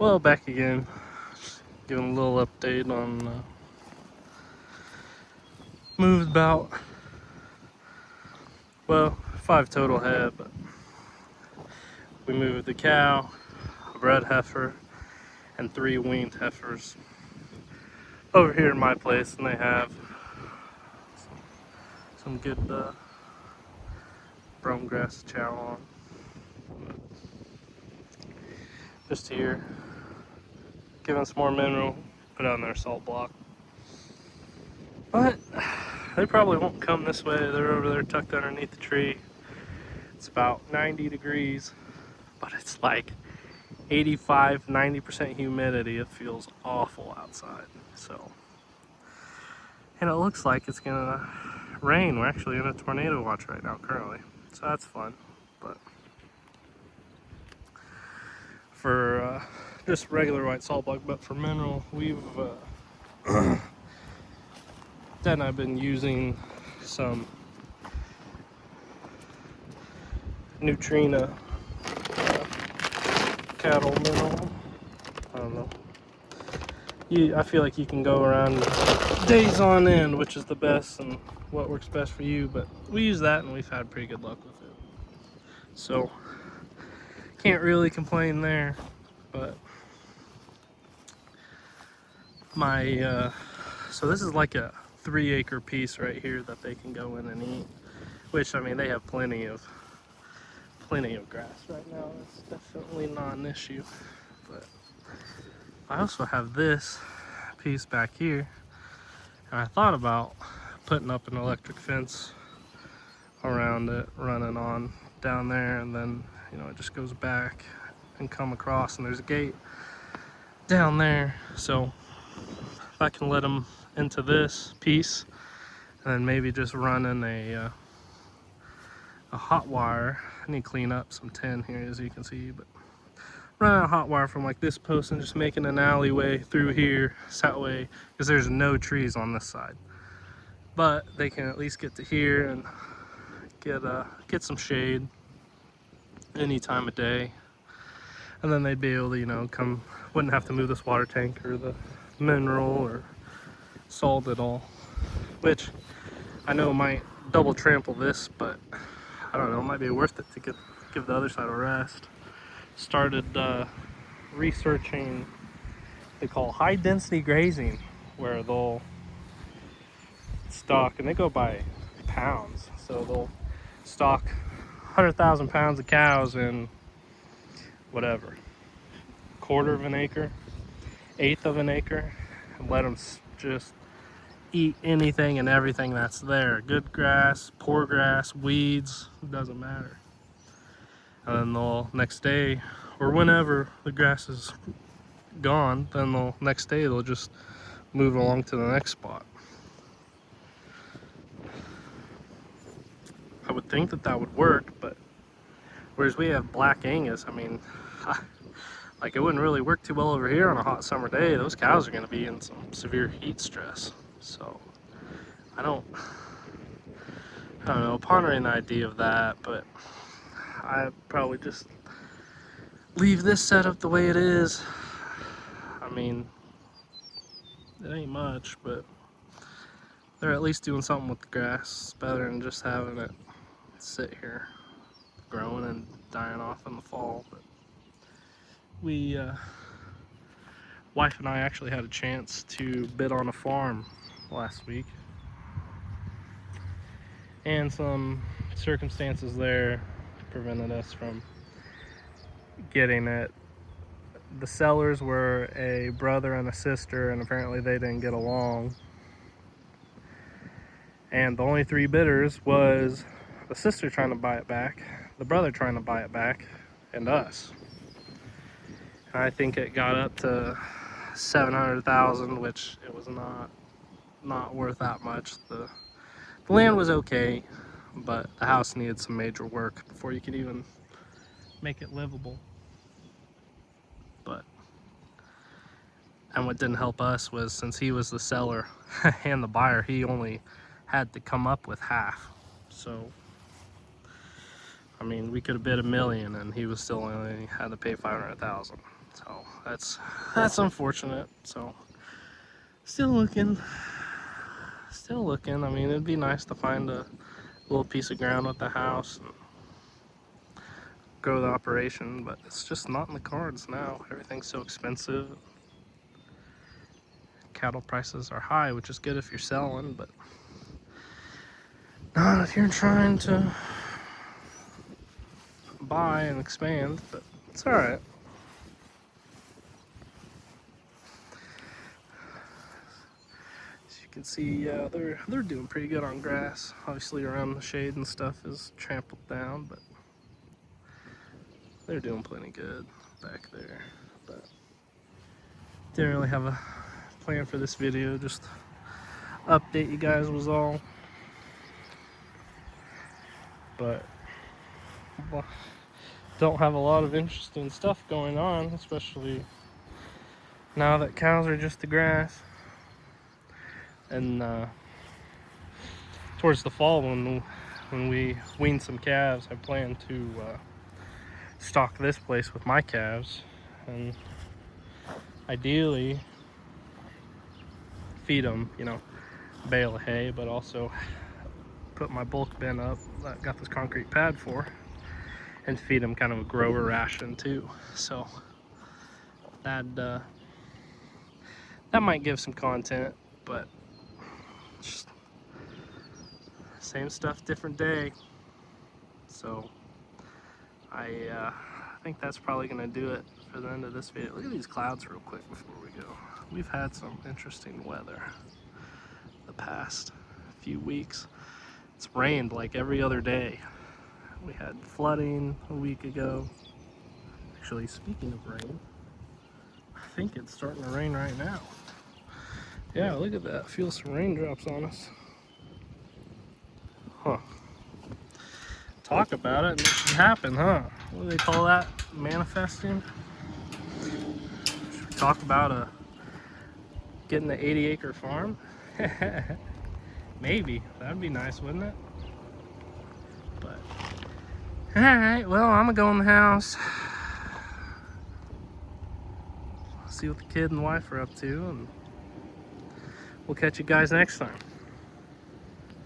Well, back again, giving a little update on moved about, well, 5 total head, but we moved the cow, a bred heifer, and 3 weaned heifers over here in my place, and they have some good brome grass chow on. Just here, giving some more mineral, put on their salt block. But they probably won't come this way. They're over there tucked underneath the tree. It's about 90 degrees, but it's like 85–90% humidity. It feels awful outside. So, and it looks like it's gonna rain. We're actually in a tornado watch right now currently, so that's fun. But for just regular white salt block, but for mineral, we've then I've been using some Neutrina cattle mineral. I don't know. I feel like you can go around days on end, which is the best and what works best for you, but we use that and we've had pretty good luck with it. So, can't really complain there, but my, so this is like a 3-acre piece right here that they can go in and eat, which, I mean, they have plenty of grass right now. It's definitely not an issue, but I also have this piece back here, and I thought about putting up an electric fence around it, running on down there, and then, you know, it just goes back and come across, and there's a gate down there. So if I can let them into this piece, and then maybe just running a hot wire. I need to clean up some tin here, as you can see, but running a hot wire from like this post and just making an alleyway through here, so that way, because there's no trees on this side, but they can at least get to here and get some shade any time of day, and then they'd be able to, you know, wouldn't have to move this water tank or the mineral or salt at all, which I know might double trample this, but I don't know, it might be worth it to give the other side a rest. Started researching they call high density grazing, where they'll stock, and they go by pounds, so they'll stock 100,000 pounds of cows in whatever, quarter of an acre, eighth of an acre, and let them just eat anything and everything that's there. Good grass, poor grass, weeds, it doesn't matter. And then they'll next day, or whenever the grass is gone, then next day they'll just move along to the next spot. I would think that would work, but whereas we have black Angus, I mean, like, it wouldn't really work too well over here on a hot summer day. Those cows are going to be in some severe heat stress. So I don't know, pondering the idea of that, but I'd probably just leave this setup the way it is. I mean, it ain't much, but they're at least doing something with the grass. It's better than just having it sit here growing and dying off in the fall. But we, wife and I actually had a chance to bid on a farm last week, and some circumstances there prevented us from getting it. The sellers were a brother and a sister, and apparently they didn't get along. And the only 3 bidders was the sister trying to buy it back, the brother trying to buy it back, and us. And I think it got up to 700,000, which it was not worth that much. The land was okay, but the house needed some major work before you could even make it livable. And what didn't help us was, since he was the seller and the buyer, he only had to come up with half. So I mean, we could have bid $1 million and he was still only had to pay 500,000. So that's unfortunate. So still looking. Still looking. I mean, it'd be nice to find a little piece of ground with the house and grow the operation, but it's just not in the cards now. Everything's so expensive. Cattle prices are high, which is good if you're selling, but not if you're trying to buy and expand. But it's all right. As you can see, they're doing pretty good on grass. Obviously, around the shade and stuff is trampled down, but they're doing plenty good back there. But didn't really have a plan for this video, just update you guys was all. But well, don't have a lot of interesting stuff going on, especially now that cows are just the grass. And towards the fall, when we wean some calves, I plan to stock this place with my calves, and ideally feed them, you know, bale of hay, but also put my bulk bin up that I got this concrete pad for, and feed them kind of a grower ration too. So that might give some content, but just same stuff, different day. So I think that's probably gonna do it for the end of this video. Look at these clouds real quick before we go. We've had some interesting weather the past few weeks. It's rained like every other day. We had flooding a week ago. Actually, speaking of rain, I think it's starting to rain right now. Yeah, look at that. Feel some raindrops on us. Huh. Talk about it and it should happen, huh? What do they call that? Manifesting? Should we talk about getting the 80-acre farm? Maybe. That'd be nice, wouldn't it? But alright, well, I'm gonna go in the house. See what the kid and wife are up to, and we'll catch you guys next time.